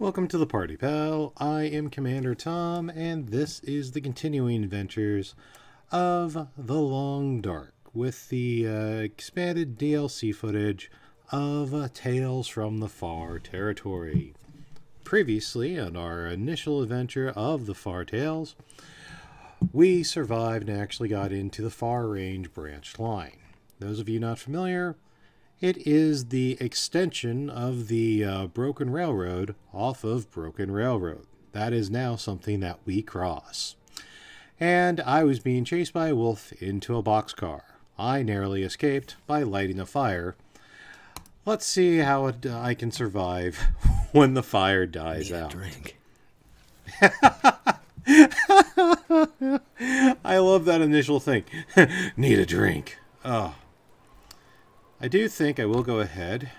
Welcome to the party, pal. I am Commander Tom, and this is the continuing adventures of The Long Dark with the expanded DLC footage of Tales from the Far Territory. Previously, on our initial adventure of the Far Tales, we survived and actually got into the Far Range branch line. Those of you not familiar, it is the extension of the Broken Railroad off of Broken Railroad. That is now something that we cross. And I was being chased by a wolf into a boxcar. I narrowly escaped by lighting a fire. Let's see how I can survive when the fire dies out. Drink. I love that initial thing. Need a drink. Oh. I do think I will go ahead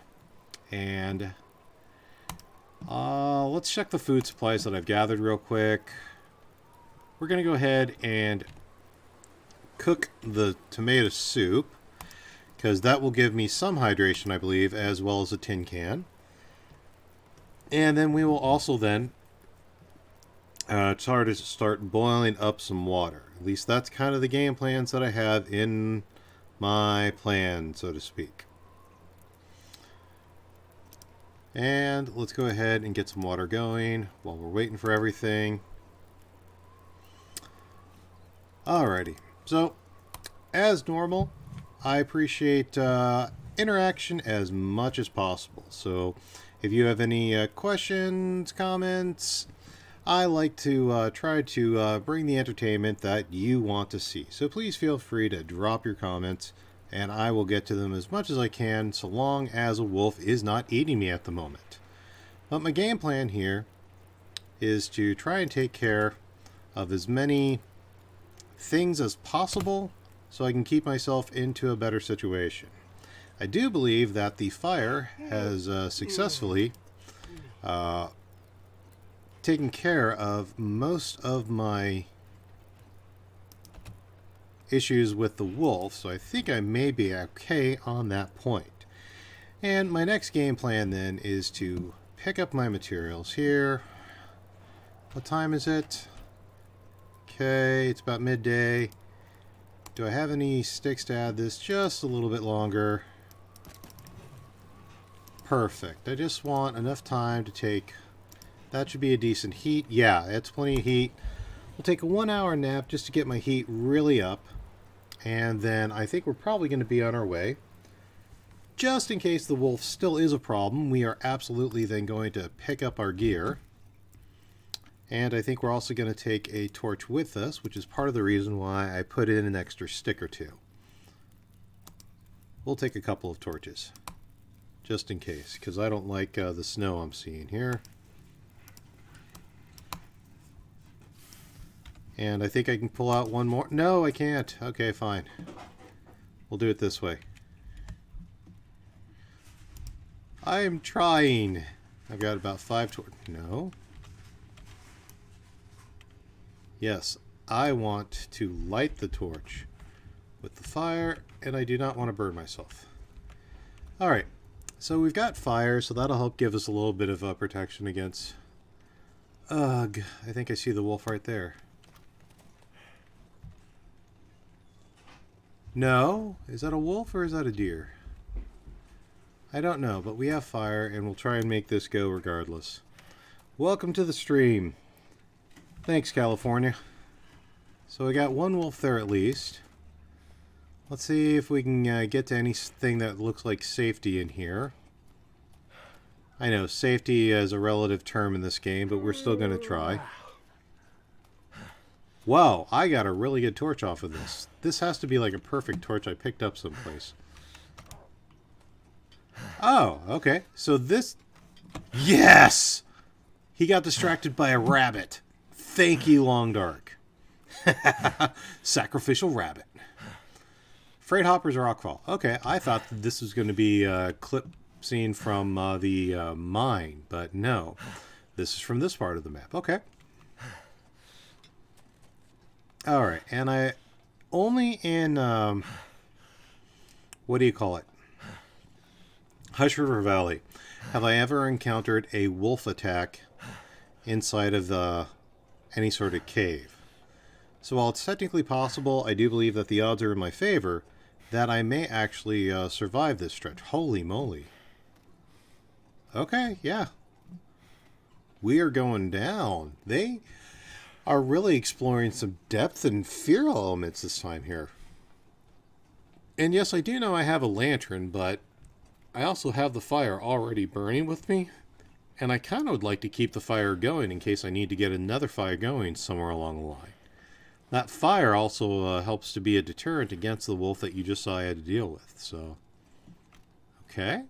and let's check the food supplies that I've gathered real quick. We're going to go ahead and cook the tomato soup because that will give me some hydration, I believe, as well as a tin can. And then we will also then start boiling up some water. At least that's kind of the game plans that I have in my plan, so to speak. And let's go ahead and get some water going while we're waiting for everything. Alrighty, so as normal, I appreciate interaction as much as possible. So if you have any questions, comments, I like to try to bring the entertainment that you want to see. So please feel free to drop your comments, and I will get to them as much as I can, so long as a wolf is not eating me at the moment. But my game plan here is to try and take care of as many things as possible so I can keep myself into a better situation. I do believe that the fire has successfully taken care of most of my issues with the wolf, so I think I may be okay on that point. And my next game plan then is to pick up my materials here. What time is it? Okay, it's about midday. Do I have any sticks to add this just a little bit longer? Perfect. I just want enough time to take... That should be a decent heat. Yeah, it's plenty of heat. We'll take a 1 hour nap just to get my heat really up. And then I think we're probably going to be on our way. Just in case the wolf still is a problem, we are absolutely then going to pick up our gear. And I think we're also going to take a torch with us, which is part of the reason why I put in an extra stick or two. We'll take a couple of torches, just in case, because I don't like the snow I'm seeing here. And I think I can pull out one more. No, I can't. Okay, fine. We'll do it this way. I am trying. I've got about 5 torches. No. Yes, I want to light the torch with the fire, and I do not want to burn myself. Alright, so we've got fire, so that'll help give us a little bit of protection against... Ugh, I think I see the wolf right there. No? Is that a wolf or is that a deer? I don't know, but we have fire and we'll try and make this go regardless. Welcome to the stream. Thanks, California. So we got one wolf there at least. Let's see if we can get to anything that looks like safety in here. I know, safety is a relative term in this game, but we're still going to try. Wow, I got a really good torch off of this. This has to be like a perfect torch I picked up someplace. Oh, okay. So this... Yes! He got distracted by a rabbit. Thank you, Long Dark. Sacrificial rabbit. Freight hoppers are rockfall. Okay, I thought that this was going to be a clip scene from the mine, but no. This is from this part of the map. Okay. Alright, and I only in, what do you call it? Hush River Valley have I ever encountered a wolf attack inside of any sort of cave. So while it's technically possible, I do believe that the odds are in my favor that I may actually survive this stretch. Holy moly. Okay, yeah. We are going down. They are really exploring some depth and fear elements this time here. And yes, I do know I have a lantern, but I also have the fire already burning with me. And I kind of would like to keep the fire going in case I need to get another fire going somewhere along the line. That fire also helps to be a deterrent against the wolf that you just saw I had to deal with. So, okay.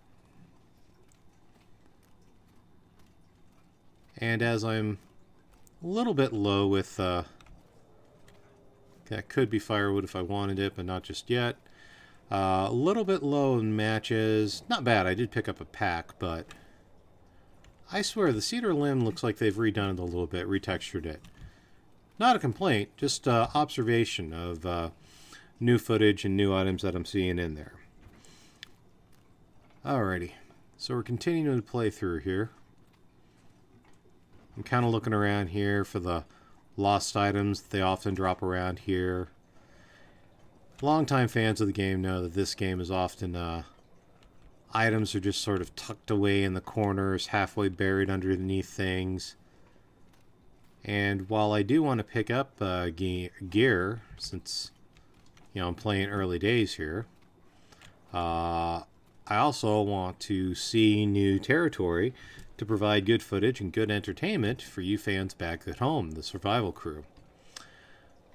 And as I'm a little bit low with... that could be firewood if I wanted it, but not just yet. A little bit low in matches. Not bad, I did pick up a pack, but... I swear, the cedar limb looks like they've redone it a little bit, retextured it. Not a complaint, just observation of new footage and new items that I'm seeing in there. Alrighty, so we're continuing to play through here. I'm kind of looking around here for the lost items. They often drop around here. Longtime fans of the game know that this game is often items are just sort of tucked away in the corners, halfway buried underneath things. And while I do want to pick up gear, since I'm playing early days here, I also want to see new territory to provide good footage and good entertainment for you fans back at home, the survival crew.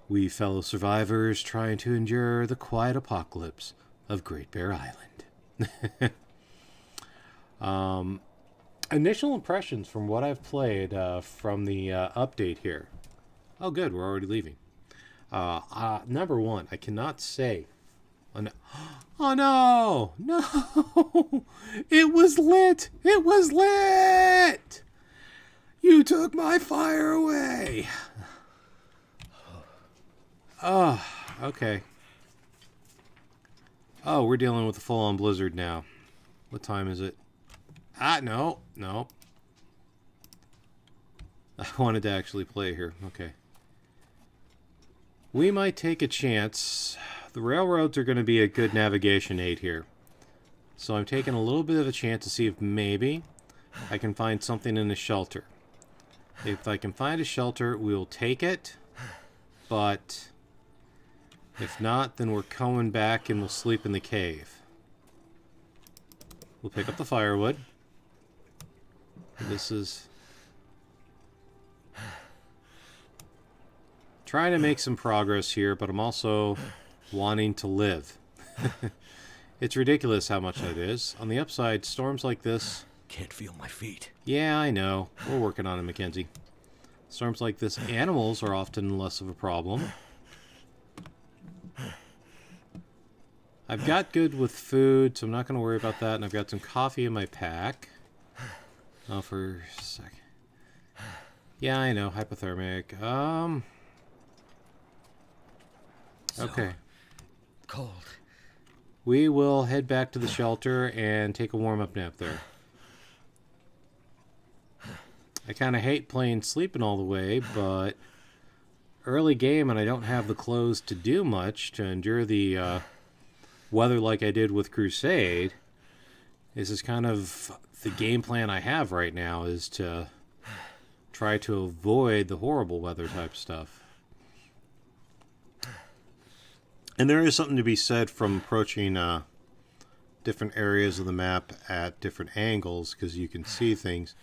We fellow survivors trying to endure the quiet apocalypse of Great Bear Island. Initial impressions from what I've played from the update here. Oh, good. We're already leaving. Number one, I cannot say. Oh, no. No. It was lit. It was lit. You took my fire away. Oh, okay. Oh, we're dealing with a full-on blizzard now. What time is it? No. I wanted to actually play here. Okay. We might take a chance. The railroads are going to be a good navigation aid here. So I'm taking a little bit of a chance to see if maybe I can find something in a shelter. If I can find a shelter, we'll take it. But if not, then we're coming back and we'll sleep in the cave. We'll pick up the firewood. This is trying to make some progress here, but I'm also wanting to live. It's ridiculous how much that is. On the upside, storms like this... Can't feel my feet. Yeah, I know. We're working on it, Mackenzie. Storms like this, animals are often less of a problem. I've got good with food, so I'm not going to worry about that. And I've got some coffee in my pack. Oh, for a sec. Yeah, I know. Hypothermic. Okay. Cold. We will head back to the shelter and take a warm-up nap there. I kind of hate playing sleeping all the way, but early game and I don't have the clothes to do much to endure the weather like I did with Crusade. This is kind of the game plan I have right now, is to try to avoid the horrible weather type stuff. And there is something to be said from approaching different areas of the map at different angles, because you can see things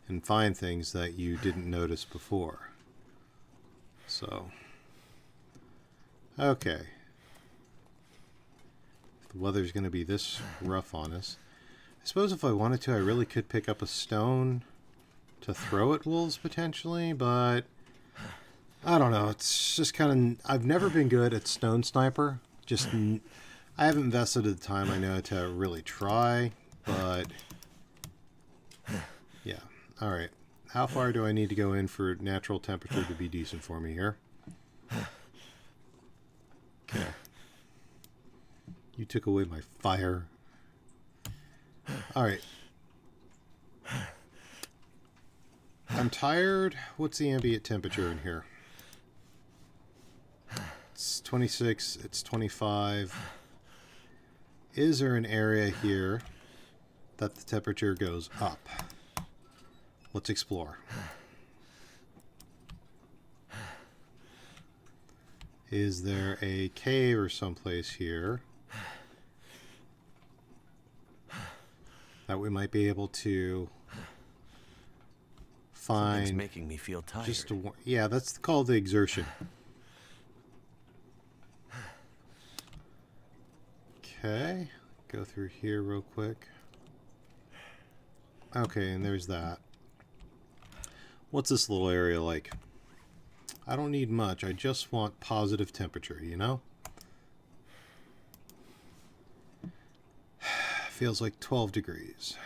and find things that you didn't notice before. So, okay. If the weather's going to be this rough on us, I suppose if I wanted to, I really could pick up a stone to throw at wolves potentially, but I don't know. It's just kind of... I've never been good at stone sniper. Just... I haven't invested the time, I know, to really try, but... Yeah. Alright. How far do I need to go in for natural temperature to be decent for me here? Okay. You took away my fire. Alright. I'm I'm tired. What's the ambient temperature in here? It's 26. It's 25. Is there an area here that the temperature goes up? Let's explore. Is there a cave or someplace here that we might be able to find? Something's making me feel tired. Yeah, that's called the exertion. Okay, go through here real quick. Okay, and there's that. What's this little area like? I don't need much. I just want positive temperature, you know? Feels like 12 degrees.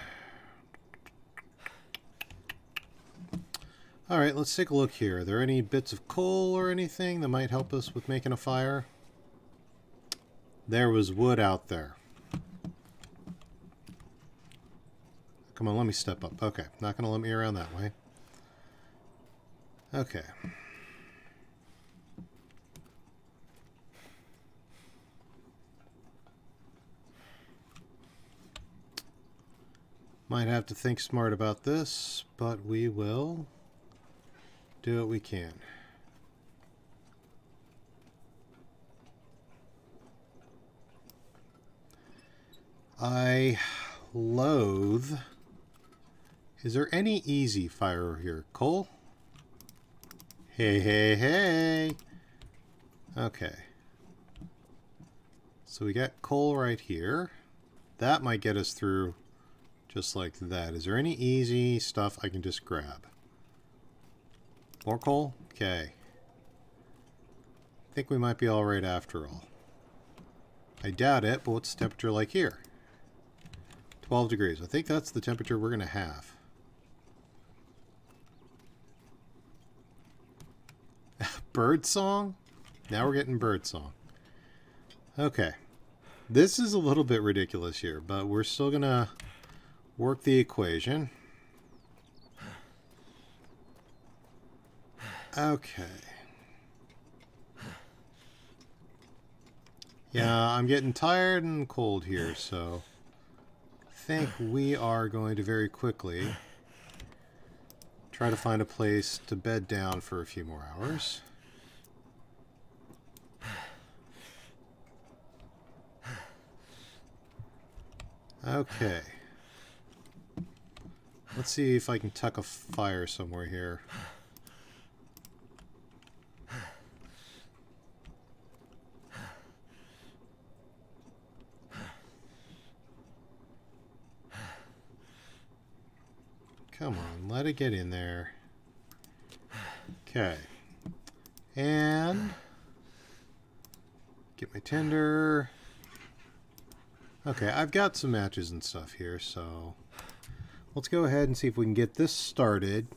Alright, let's take a look here. Are there any bits of coal or anything that might help us with making a fire? There was wood out there. Come on, let me step up. Okay, not going to let me around that way. Okay. Might have to think smart about this, but we will do what we can. I loathe... Is there any easy fire here? Coal? Hey, hey, hey! Okay. So we got coal right here. That might get us through just like that. Is there any easy stuff I can just grab? More coal? Okay. I think we might be alright after all. I doubt it, but what's the temperature like here? 12 degrees. I think that's the temperature we're going to have. Bird song? Now we're getting bird song. Okay. This is a little bit ridiculous here, but we're still going to work the equation. Okay. Yeah, I'm getting tired and cold here, so I think we are going to very quickly try to find a place to bed down for a few more hours. Okay. Let's see if I can tuck a fire somewhere here. Come on, let it get in there. Okay. And get my tinder. Okay, I've got some matches and stuff here, so let's go ahead and see if we can get this started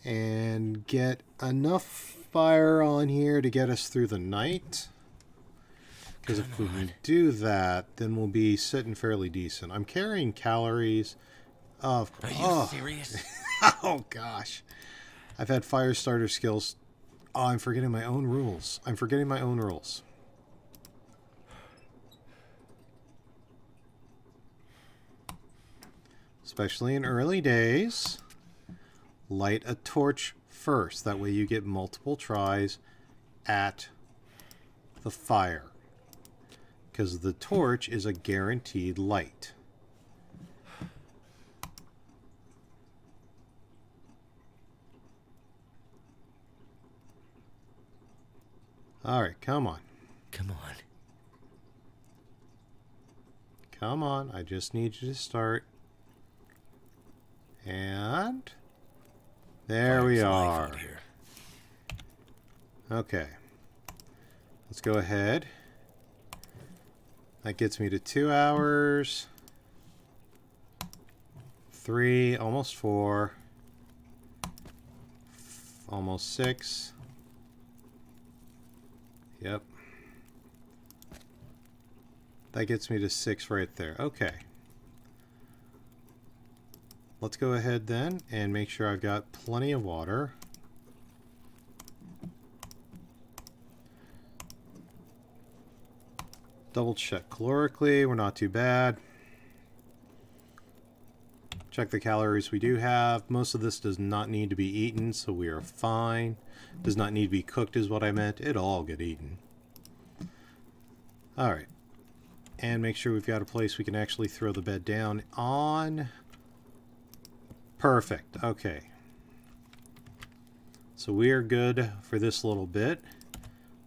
and get enough fire on here to get us through the night. Because if we can do that, then we'll be sitting fairly decent. I'm carrying calories. Of course. Are you serious? Oh, gosh. I've had fire starter skills. Oh, I'm forgetting my own rules. I'm forgetting my own rules. Especially in early days, light a torch first. That way you get multiple tries at the fire. Because the torch is a guaranteed light. Alright, come on. Come on. Come on, I just need you to start. And there we are. Okay. Let's go ahead. That gets me to 2 hours. 3, almost 4. Almost 6. Yep. That gets me to 6 right there. Okay. let's go ahead then and make sure I've got plenty of water. Double check calorically, we're not too bad. Check the calories we do have. Most of this does not need to be eaten, so we are fine. Does not need to be cooked is what I meant. It'll all get eaten. Alright. And make sure we've got a place we can actually throw the bed down on. Perfect. Okay. So we are good for this little bit.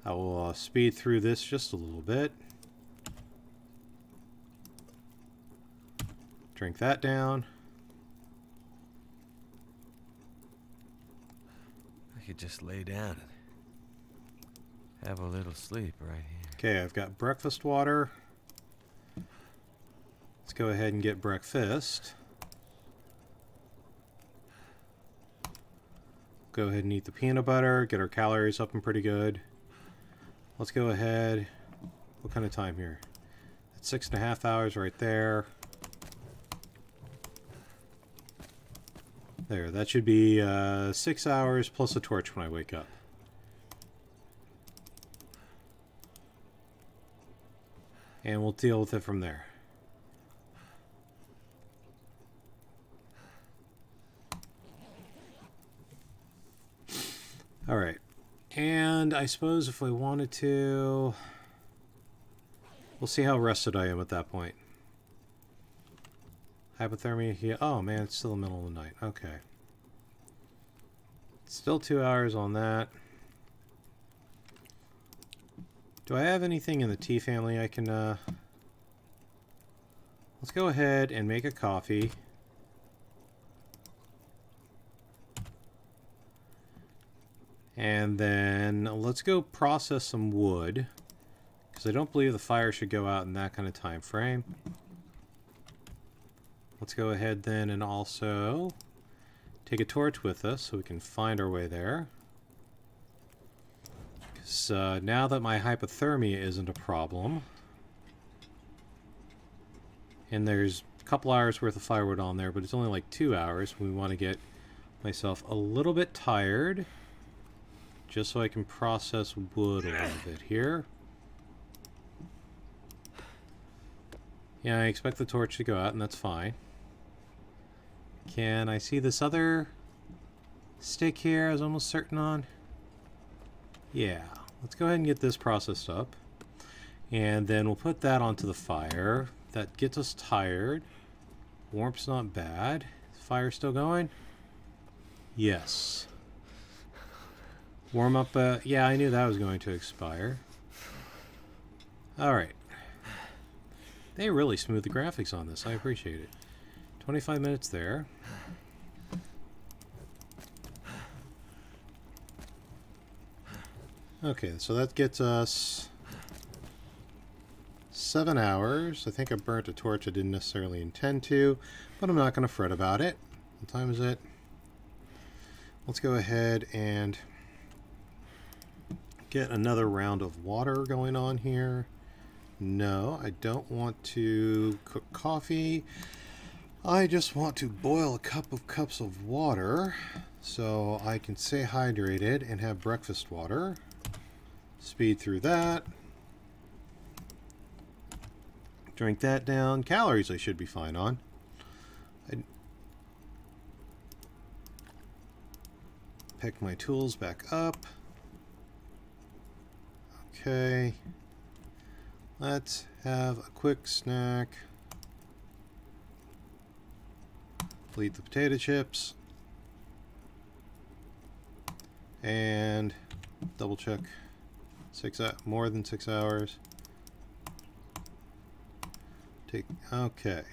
I will speed through this just a little bit. Drink that down. I could just lay down and have a little sleep right here. Okay, I've got breakfast water. Let's go ahead and get breakfast. Go ahead and eat the peanut butter, get our calories up and pretty good. Let's go ahead. What kind of time here? That's 6.5 hours right there. There, that should be 6 hours plus a torch when I wake up. And we'll deal with it from there. Alright. And I suppose if we wanted to... We'll see how rested I am at that point. Hypothermia here. Oh man, it's still the middle of the night. Okay. Still 2 hours on that. Do I have anything in the tea family I can... Let's go ahead and make a coffee. And then let's go process some wood. Because I don't believe the fire should go out in that kind of time frame. Let's go ahead then and also take a torch with us so we can find our way there. Because now that my hypothermia isn't a problem, and there's a couple hours worth of firewood on there, but it's only like 2 hours. We want to get myself a little bit tired just so I can process wood a little bit here. Yeah, I expect the torch to go out, and that's fine. Can I see this other stick here I was almost certain on? Yeah. Let's go ahead and get this processed up. And then we'll put that onto the fire. That gets us tired. Warmth's not bad. Is the fire still going? Yes. Warm up, yeah, I knew that was going to expire. Alright. They really smooth the graphics on this. I appreciate it. 25 minutes there. Okay, so that gets us 7 hours. I think I burnt a torch I didn't necessarily intend to, but I'm not going to fret about it. What time is it? Let's go ahead and get another round of water going on here. No, I don't want to cook coffee. I just want to boil a couple of cups of water so I can stay hydrated and have breakfast water. Speed through that. Drink that down. Calories I should be fine on. I'd pick my tools back up. Okay. Let's have a quick snack. Eat the potato chips. And double check. More than 6 hours. Okay.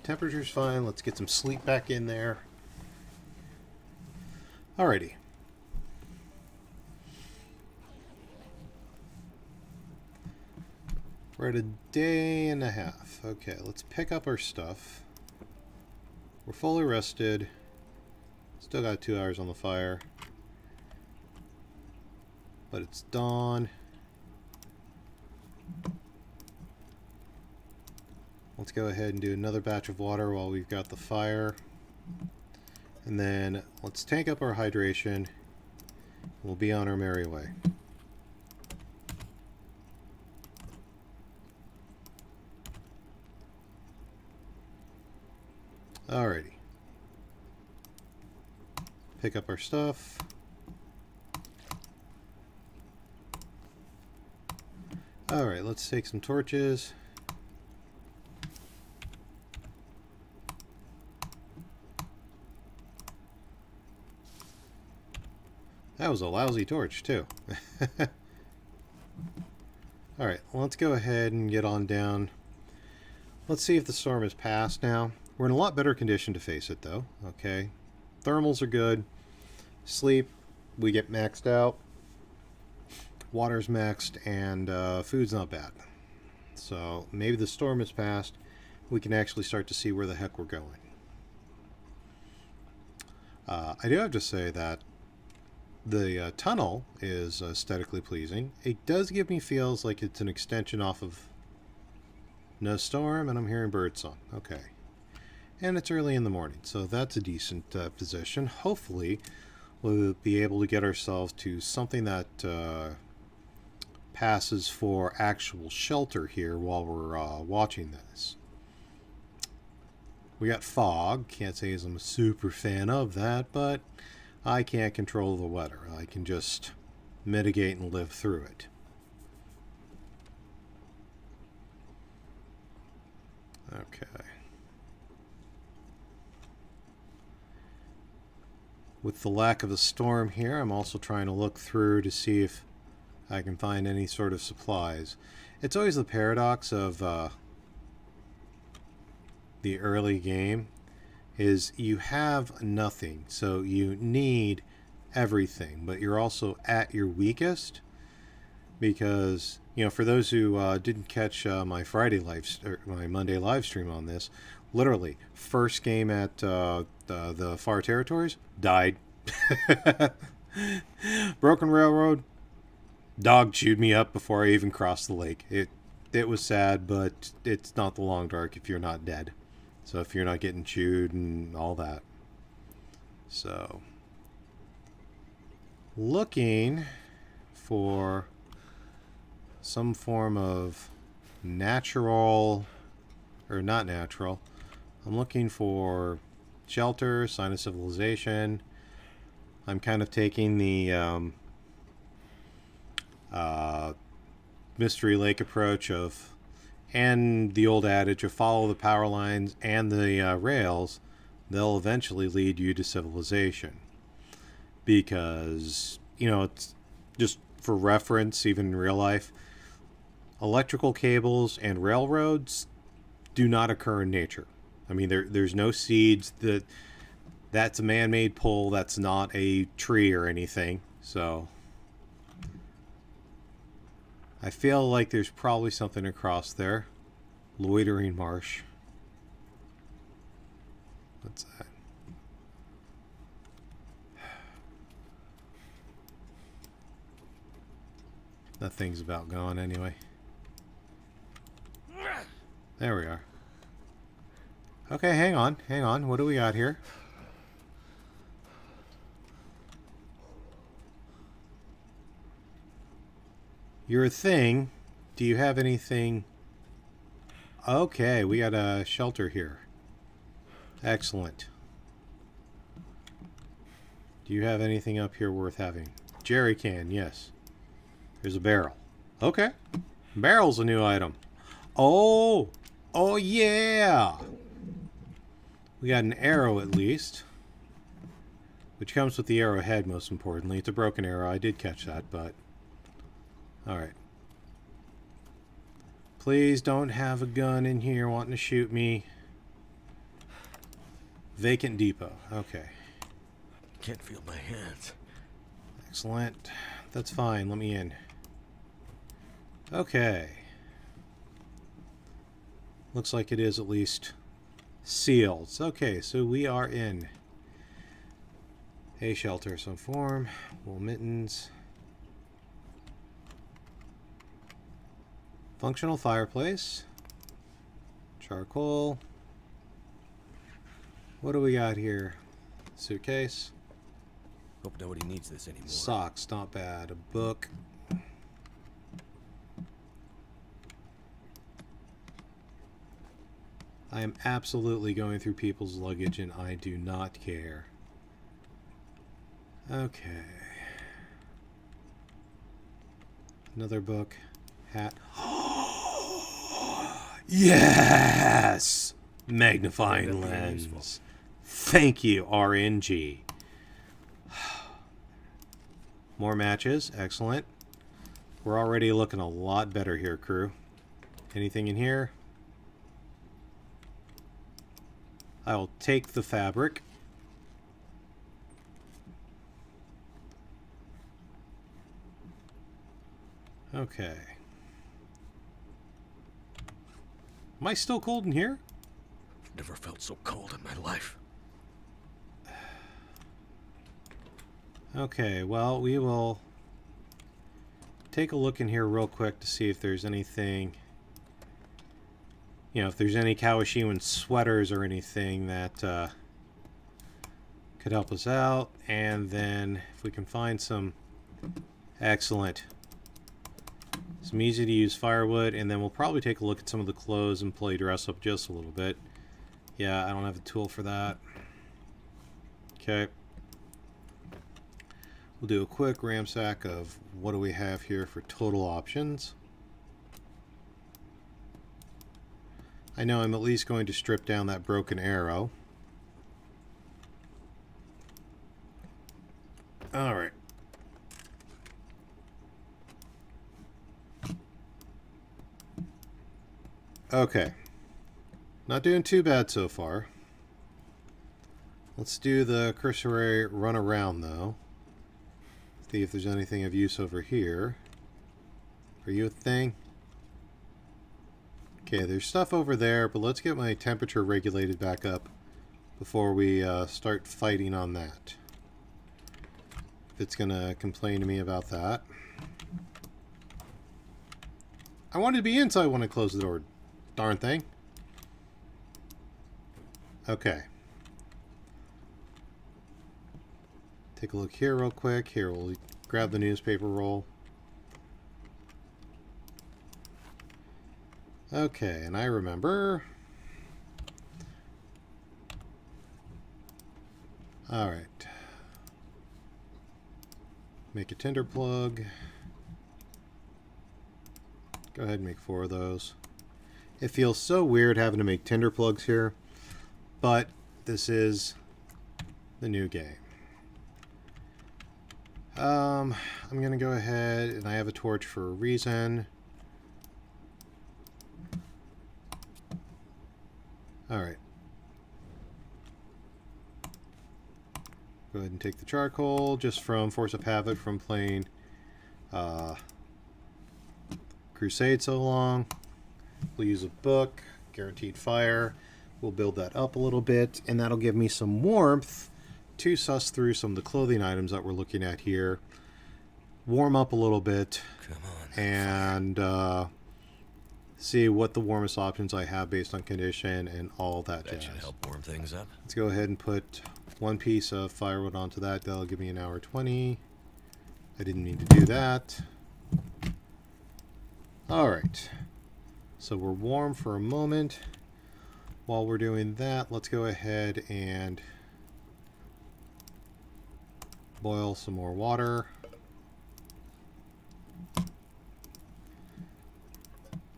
Temperature's fine. Let's get some sleep back in there. Alrighty. We're at a day and a half. Okay, let's pick up our stuff. We're fully rested. Still got 2 hours on the fire. But it's dawn. Let's go ahead and do another batch of water while we've got the fire. And then let's tank up our hydration. We'll be on our merry way. Alrighty. Pick up our stuff. Alright, let's take some torches. That was a lousy torch, too. Alright, let's go ahead and get on down. Let's see if the storm has passed now. We're in a lot better condition to face it, though. Okay. Thermals are good. Sleep, we get maxed out. Water's maxed, and food's not bad. So maybe the storm has passed. We can actually start to see where the heck we're going. I do have to say that the tunnel is aesthetically pleasing. It does give me feels like it's an extension off of No Storm, and I'm hearing birdsong. Okay. And it's early in the morning, so that's a decent position. Hopefully, we'll be able to get ourselves to something that passes for actual shelter here while we're watching this. We got fog. Can't say I'm a super fan of that, but I can't control the weather. I can just mitigate and live through it. Okay. With the lack of a storm here, I'm also trying to look through to see if I can find any sort of supplies. It's always the paradox of the early game is you have nothing, so you need everything, but you're also at your weakest because, you know, for those who didn't catch my my Monday live stream on this, literally first game at the Far Territories, died. Broken Railroad, dog chewed me up before I even crossed the lake. It was sad, but it's not the long dark if you're not dead. So if you're not getting chewed and all that. So looking for some form of natural, or not natural. I'm looking for shelter, sign of civilization. I'm kind of taking the Mystery Lake approach of, and the old adage of follow the power lines and the rails, they'll eventually lead you to civilization. Because, you know, it's just for reference, even in real life, electrical cables and railroads do not occur in nature. I mean, there's no seeds. That's a man-made pole. That's not a tree or anything. So I feel like there's probably something across there. Loitering marsh. What's that? That thing's about gone anyway. There we are. Okay, hang on. Hang on. What do we got here? You're a thing. Do you have anything? Okay, we got a shelter here. Excellent. Do you have anything up here worth having? Jerry can, yes. There's a barrel. Okay. Barrel's a new item. Oh! Oh, yeah! We got an arrow at least. Which comes with the arrowhead, most importantly. It's a broken arrow. I did catch that, but... Alright. Please don't have a gun in here wanting to shoot me. Vacant Depot. Okay. Can't feel my hands. Excellent. That's fine. Let me in. Okay. Looks like it is at least sealed. Okay, so we are in a shelter of some form. Wool mittens. Functional fireplace. Charcoal. What do we got here? Suitcase. Hope nobody needs this anymore. Socks, not bad. A book. I am absolutely going through people's luggage and I do not care. Okay. Another book. Hat. Yes! Magnifying lens. Thank you, RNG. More matches. Excellent. We're already looking a lot better here, crew. Anything in here? I will take the fabric. Okay. Am I still cold in here? Never felt so cold in my life. Okay, well, we will take a look in here real quick to see if there's anything, if there's any Kawashiwan sweaters or anything that could help us out. And then if we can find some, excellent, some easy to use firewood, and then we'll probably take a look at some of the clothes and play dress up just a little bit. Yeah, I don't have a tool for that. Okay. We'll do a quick ramsack of what do we have here for total options. I know I'm at least going to strip down that broken arrow. Alright. Okay. Not doing too bad so far. Let's do the cursory run around though. See if there's anything of use over here. Are you a thing? Okay, there's stuff over there, but let's get my temperature regulated back up before we start fighting on that. If it's gonna complain to me about that. I wanted to be inside when I closed the door. Darn thing. Okay. Take a look here real quick. Here, we'll grab the newspaper roll. Okay, and I remember. Alright. Make a tinder plug. Go ahead and make 4 of those. It feels so weird having to make tinder plugs here, but this is the new game. I'm gonna go ahead, and I have a torch for a reason. Alright. Go ahead and take the charcoal, just from Force of Havoc from playing Crusade so long. We'll use a book, guaranteed fire. We'll build that up a little bit, and that'll give me some warmth to suss through some of the clothing items that we're looking at here. Warm up a little bit. Come on. And see what the warmest options I have based on condition and all that jazz. That should help warm things up. Let's go ahead and put 1 piece of firewood onto that. That'll give me an hour 20. I didn't need to do that. Alright. So we're warm for a moment. While we're doing that, let's go ahead and boil some more water.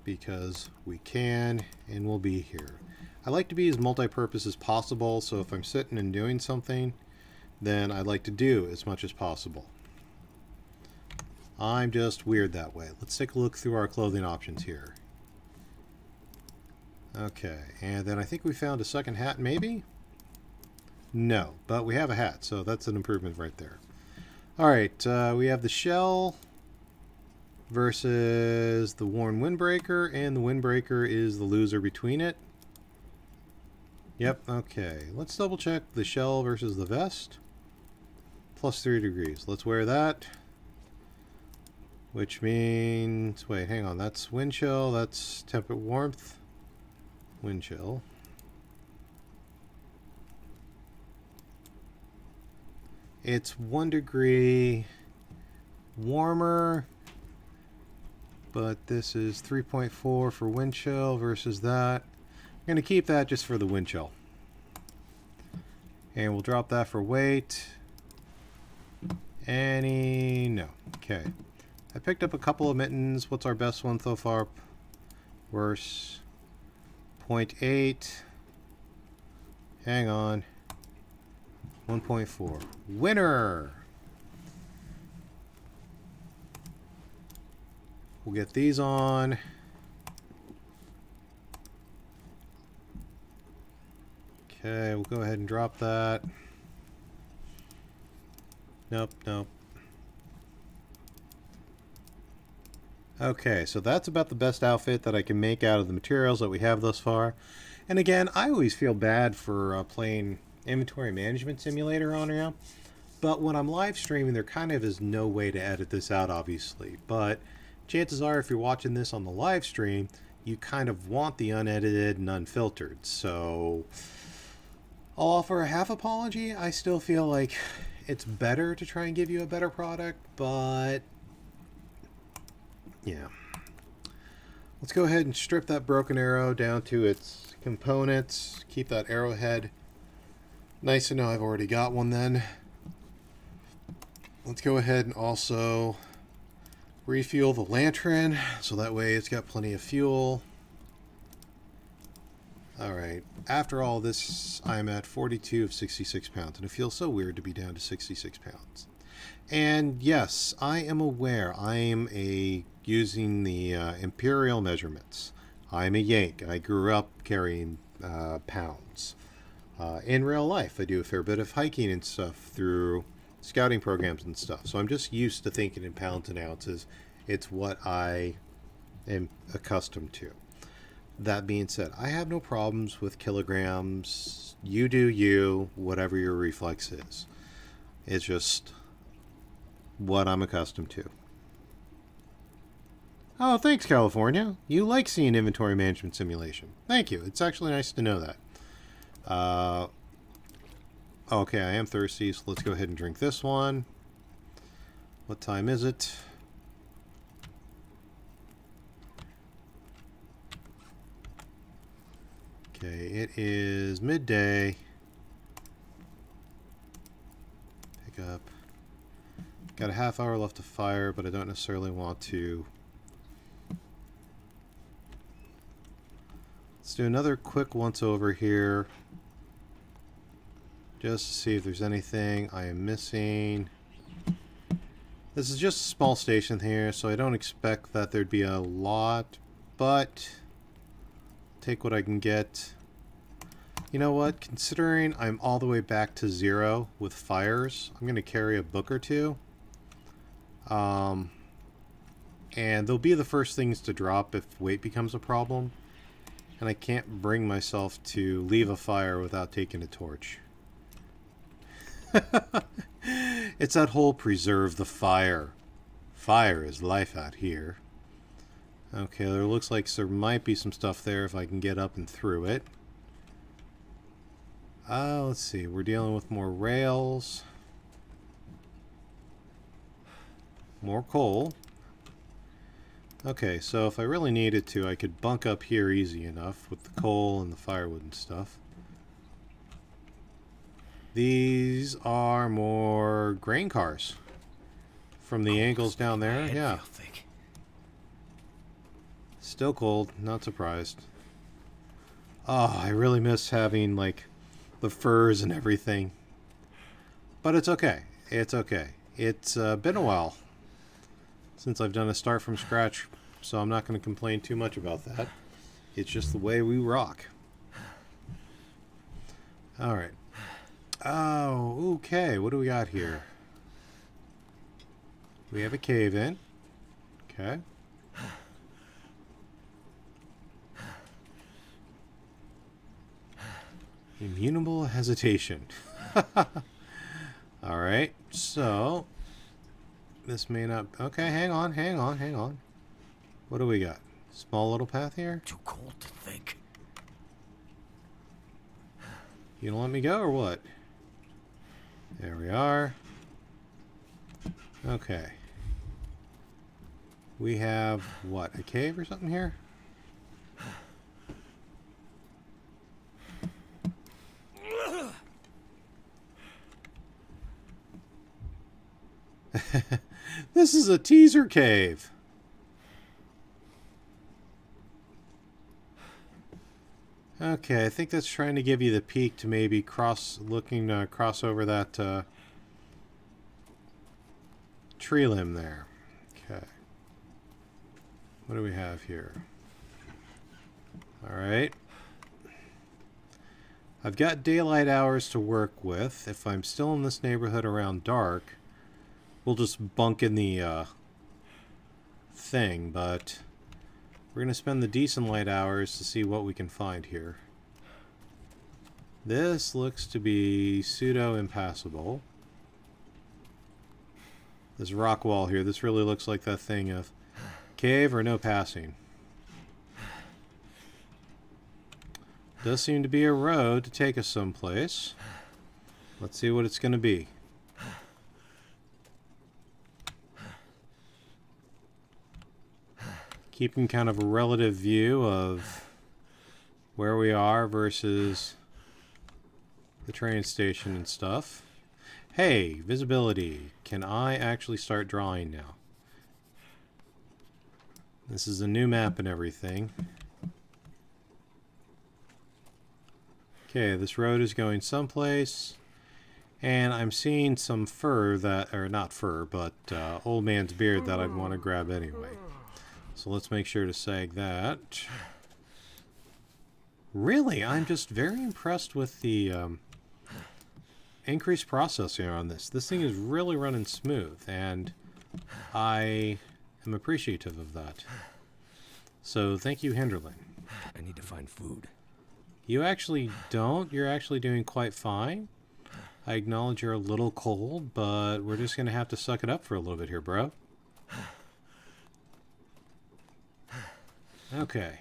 Because we can, and we'll be here. I like to be as multi-purpose as possible, so if I'm sitting and doing something, then I like to do as much as possible. I'm just weird that way. Let's take a look through our clothing options here. Okay, and then I think we found a second hat, maybe? No, but we have a hat, so that's an improvement right there. Alright, we have the shell versus the worn windbreaker, and the windbreaker is the loser between it. Yep, okay. Let's double check the shell versus the vest. Plus 3 degrees. Let's wear that. Which means... Wait, hang on. That's wind chill. That's temperate warmth. Wind chill. It's 1 degree warmer, but this is 3.4 for wind chill versus that. I'm going to keep that just for the wind chill. And we'll drop that for weight. No. Okay. I picked up a couple of mittens. What's our best one so far? Worse. 0.8. Hang on. 1.4. Winner! We'll get these on. Okay, we'll go ahead and drop that. Nope, nope. Okay, so that's about the best outfit that I can make out of the materials that we have thus far. And again, I always feel bad for playing Inventory Management Simulator on here. But when I'm live streaming, there kind of is no way to edit this out, obviously. But chances are, if you're watching this on the live stream, you kind of want the unedited and unfiltered. So I'll offer a half apology. I still feel like it's better to try and give you a better product, but yeah. Let's go ahead and strip that broken arrow down to its components. Keep that arrowhead. Nice to know I've already got one then. Let's go ahead and also refuel the lantern, so that way it's got plenty of fuel. Alright, after all this, I'm at 42 of 66 pounds, and it feels so weird to be down to 66 pounds. And yes, I am aware I am using the imperial measurements. I'm a Yank. I grew up carrying pounds. In real life, I do a fair bit of hiking and stuff through scouting programs and stuff, so I'm just used to thinking in pounds and ounces. It's what I am accustomed to. That being said, I have no problems with kilograms. You do you, whatever your reflex is. It's just what I'm accustomed to. Oh, thanks, California. You like seeing Inventory Management Simulation. Thank you. It's actually nice to know that. Okay, I am thirsty, so let's go ahead and drink this one. What time is it? Okay, it is midday. Pick up. Got a half hour left to fire, but I don't necessarily want to. Let's do another quick once over here, just to see if there's anything I am missing. This is just a small station here, so I don't expect that there'd be a lot, but take what I can get. You know what? Considering I'm all the way back to 0 with fires, I'm going to carry a book or two. And they'll be the first things to drop if weight becomes a problem. And I can't bring myself to leave a fire without taking a torch. It's that whole preserve the fire. Fire is life out here. Okay, there looks like there might be some stuff there if I can get up and through it. Let's see. We're dealing with more rails. More coal. Okay, so if I really needed to, I could bunk up here easy enough with the coal and the firewood and stuff. These are more grain cars from the angles down there. Yeah. Still cold, not surprised. Oh, I really miss having, like, the furs and everything. But it's okay. It's okay. It's been a while since I've done a start from scratch, so I'm not going to complain too much about that. It's just the way we rock. Alright. Oh, okay. What do we got here? We have a cave in. Okay. Immutable hesitation. Alright, so this may not... Okay, hang on. What do we got? Small little path here? Too cold to think. You don't let me go or what? There we are. Okay. We have, what, a cave or something here? This is a teaser cave. Okay, I think that's trying to give you the peek to maybe cross over that tree limb there. Okay. What do we have here? Alright. I've got daylight hours to work with. If I'm still in this neighborhood around dark, we'll just bunk in the thing, but we're going to spend the decent light hours to see what we can find here. This looks to be pseudo-impassable. This rock wall here, this really looks like that thing of cave or no passing. Does seem to be a road to take us someplace. Let's see what it's going to be. Keeping kind of a relative view of where we are versus the train station and stuff. Hey, visibility. Can I actually start drawing now? This is a new map and everything. Okay, this road is going someplace, and I'm seeing some fur that, or not fur, but old man's beard that I'd want to grab anyway. So let's make sure to sag that. Really, I'm just very impressed with the increased processing on this. This thing is really running smooth, and I am appreciative of that. So thank you, Henderlin. I need to find food. You actually don't. You're actually doing quite fine. I acknowledge you're a little cold, but we're just going to have to suck it up for a little bit here, bro. Okay.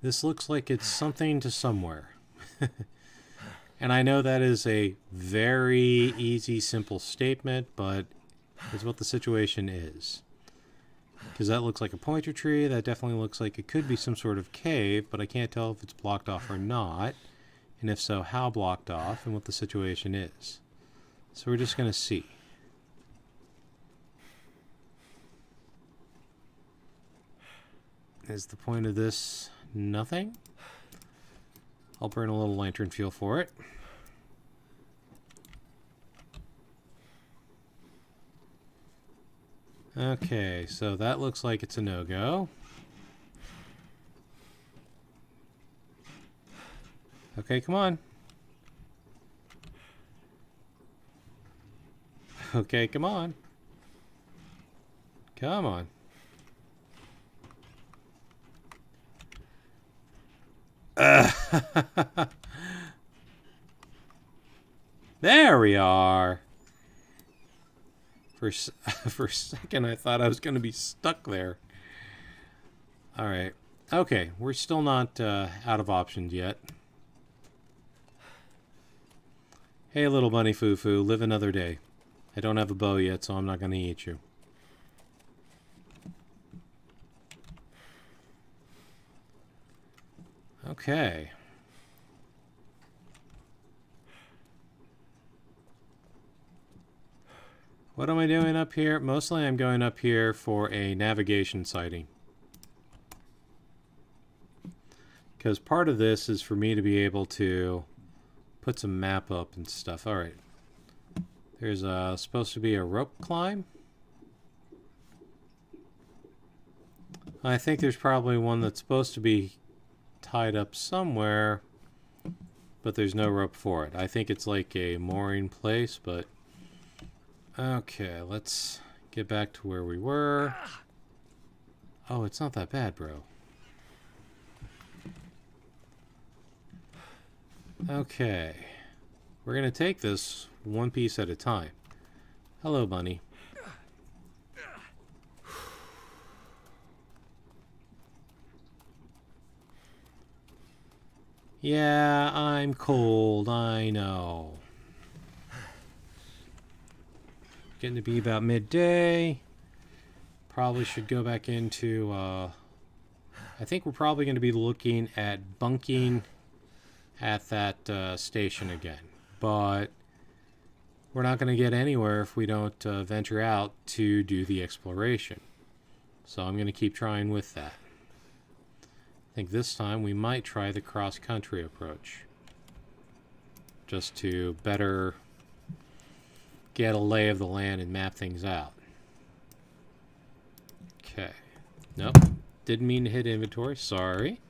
This looks like it's something to somewhere. And I know that is a very easy, simple statement, but it's what the situation is. Because that looks like a pointer tree. That definitely looks like it could be some sort of cave, but I can't tell if it's blocked off or not. And if so, how blocked off and what the situation is. So we're just going to see. Is the point of this nothing? I'll burn a little lantern fuel for it. Okay, so that looks like it's a no-go. Okay, come on. Okay, come on. Come on. There we are. For a second, I thought I was going to be stuck there. All right. Okay, we're still not out of options yet. Hey, little bunny foo-foo, live another day. I don't have a bow yet, so I'm not going to eat you. Okay. What am I doing up here? Mostly I'm going up here for a navigation sighting. Because part of this is for me to be able to put some map up and stuff. Alright. There's supposed to be a rope climb. I think there's probably one that's supposed to be tied up somewhere, but there's no rope for it. I think it's like a mooring place, but... Okay, let's get back to where we were. Oh, it's not that bad, bro. Okay. We're going to take this one piece at a time. Hello, bunny. Yeah, I'm cold, I know. Getting to be about midday. Probably should go back into, I think we're probably going to be looking at bunking at that station again. But we're not going to get anywhere if we don't venture out to do the exploration. So I'm going to keep trying with that. I think this time we might try the cross-country approach. Just to better get a lay of the land and map things out. Okay. Nope. Didn't mean to hit inventory. Sorry.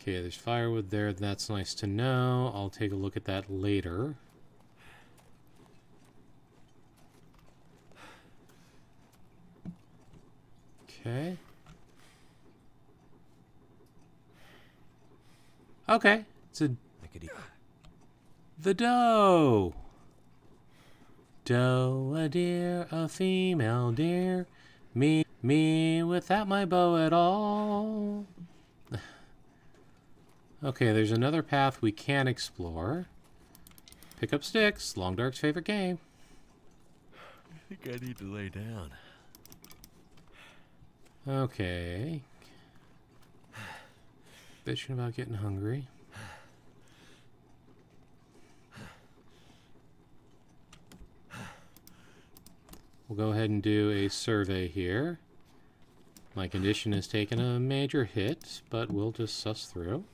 Okay, there's firewood there. That's nice to know. I'll take a look at that later. Okay. Okay. It's the doe. Doe, a deer, a female deer. Me without my bow at all. Okay, there's another path we can explore. Pick up sticks. Long Dark's favorite game. I think I need to lay down. Okay. Bitching about getting hungry. We'll go ahead and do a survey here. My condition has taken a major hit, but we'll just suss through.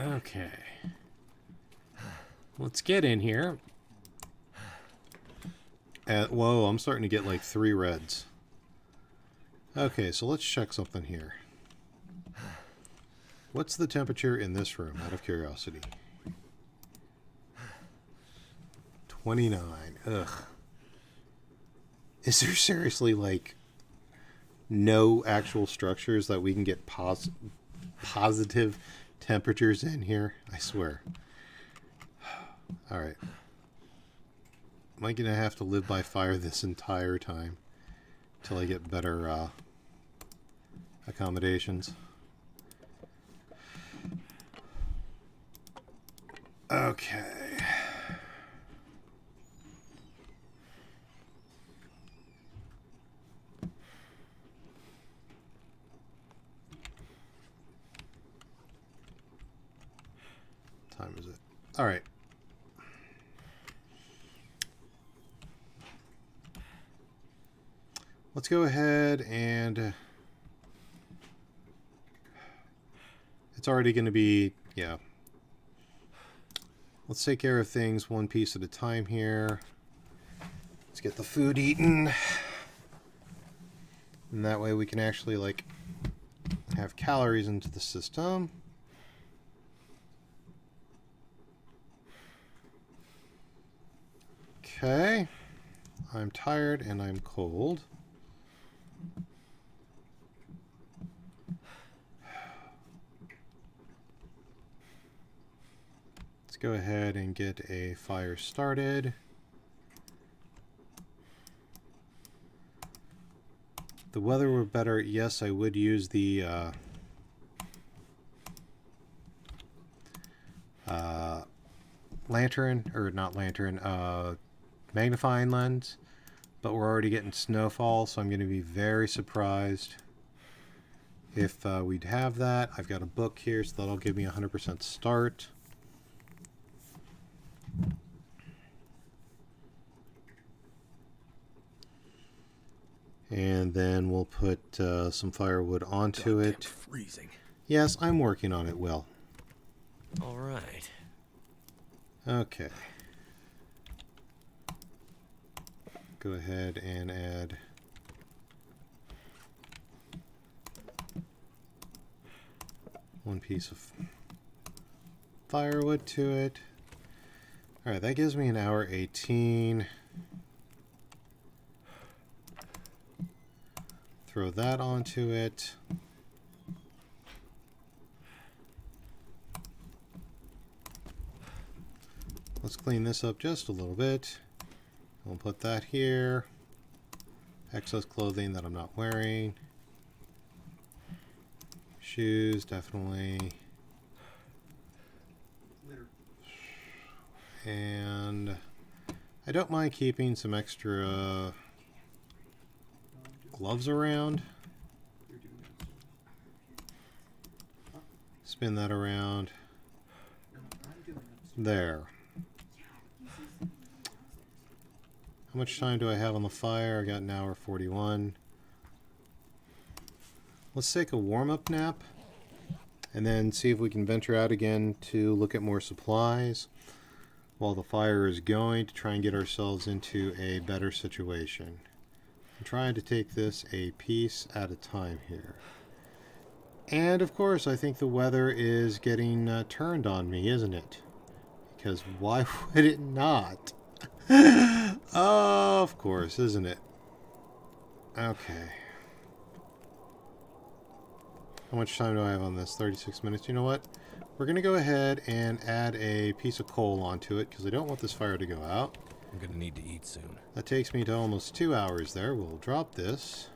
Okay. Let's get in here. Whoa, I'm starting to get like 3 reds. Okay, so let's check something here. What's the temperature in this room, out of curiosity? 29. Ugh. Is there seriously, like, no actual structures that we can get positive temperatures in here? I swear. Alright. Am I going to have to live by fire this entire time till I get better accommodations? Okay. Time is it? All right. Let's go ahead and it's already going to be, yeah. Let's take care of things one piece at a time here. Let's get the food eaten. And that way we can actually, like, have calories into the system. Okay. I'm tired and I'm cold. Let's go ahead and get a fire started. If the weather were better, yes, I would use the lantern, or not lantern, magnifying lens, but we're already getting snowfall, so I'm going to be very surprised if we'd have that. I've got a book here, so that'll give me a 100% start. And then we'll put some firewood onto it. Freezing. Yes, I'm working on it, Will. All right. Okay. Go ahead and add one piece of firewood to it. All right, that gives me an hour 18. Throw that onto it. Let's clean this up just a little bit. We'll put that here. Excess clothing that I'm not wearing. Shoes, definitely. And I don't mind keeping some extra gloves around. Spin that around. There. How much time do I have on the fire? I got an hour 41. Let's take a warm-up nap and then see if we can venture out again to look at more supplies while the fire is going to try and get ourselves into a better situation. I'm trying to take this a piece at a time here. And of course, I think the weather is getting turned on me, isn't it? Because why would it not? Of course, isn't it? Okay. How much time do I have on this? 36 minutes. You know what? We're going to go ahead and add a piece of coal onto it because I don't want this fire to go out. I'm going to need to eat soon. That takes me to almost 2 hours there. We'll drop this.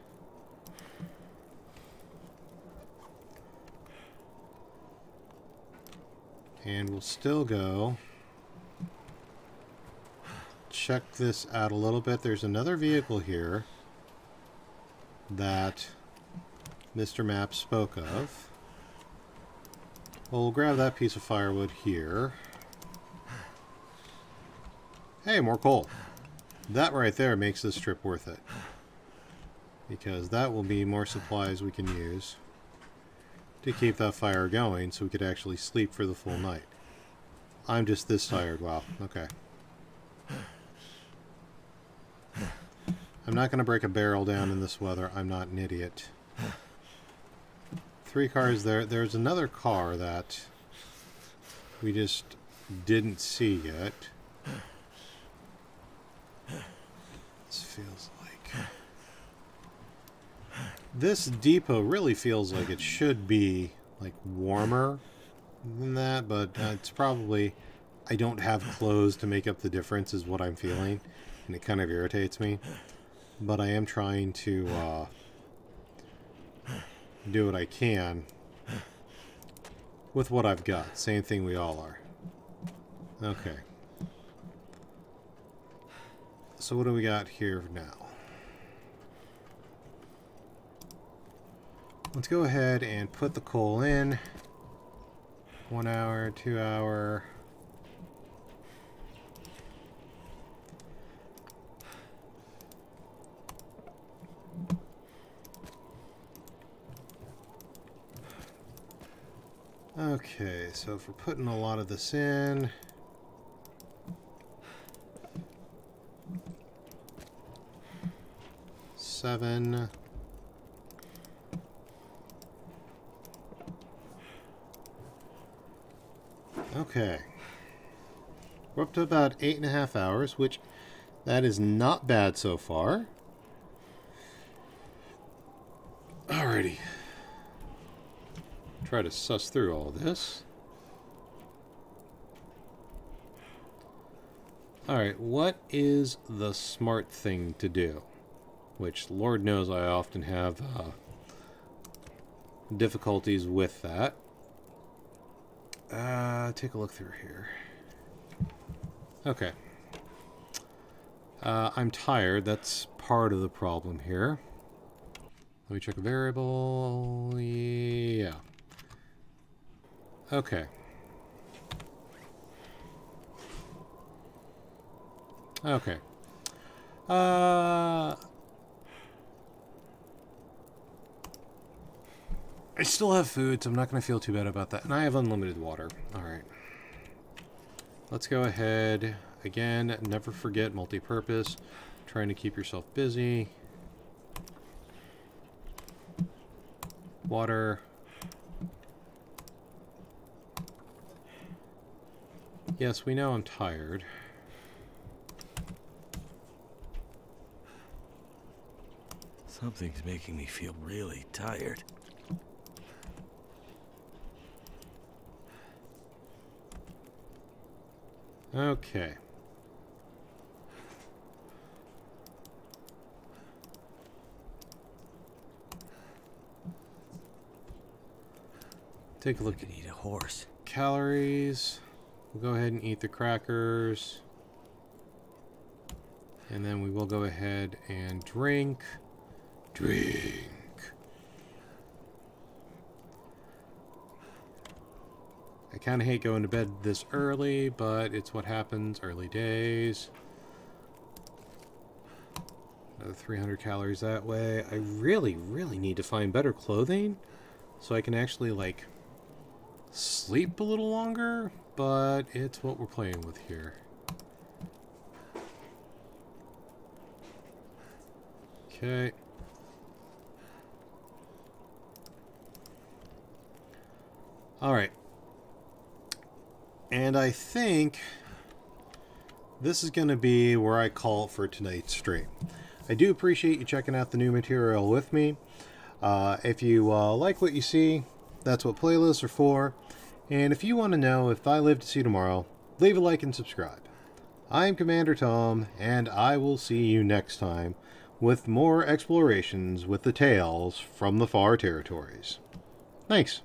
And we'll still go check this out a little bit. There's another vehicle here that Mr. Map spoke of. Well, we'll grab that piece of firewood here. Hey, more coal. That right there makes this trip worth it. Because that will be more supplies we can use to keep that fire going so we could actually sleep for the full night. I'm just this tired. Wow. Okay. I'm not going to break a barrel down in this weather. I'm not an idiot. 3 cars there. There's another car that we just didn't see yet. This feels like... This depot really feels like it should be like warmer than that, but it's probably... I don't have clothes to make up the difference is what I'm feeling, and it kind of irritates me. But I am trying to do what I can with what I've got. Same thing we all are. Okay. So what do we got here now? Let's go ahead and put the coal in. 1 hour, 2 hour. Okay, so if we're putting a lot of this in, seven. Okay. We're up to about 8.5 hours, which that is not bad so far. Alrighty. Try to suss through all this. Alright, what is the smart thing to do? Which, Lord knows, I often have difficulties with that. Take a look through here. Okay. I'm tired. That's part of the problem here. Let me check a variable. Yeah. Okay. Okay. I still have food, so I'm not going to feel too bad about that. And I have unlimited water. Alright. Let's go ahead. Again, never forget multi-purpose. Trying to keep yourself busy. Water. Yes, we know I'm tired. Something's making me feel really tired. Okay. take a look I at need a horse. calories. We'll go ahead and eat the crackers. And then we will go ahead and drink. Drink. I kind of hate going to bed this early, but it's what happens. Early days. Another 300 calories that way. I really, really need to find better clothing so I can actually, like, sleep a little longer, but it's what we're playing with here. Okay. Alright. And I think this is going to be where I call it for tonight's stream. I do appreciate you checking out the new material with me. If you like what you see, that's what playlists are for. And if you want to know if I live to see tomorrow, leave a like and subscribe. I'm Commander Tom, and I will see you next time with more explorations with the tales from the far territories. Thanks.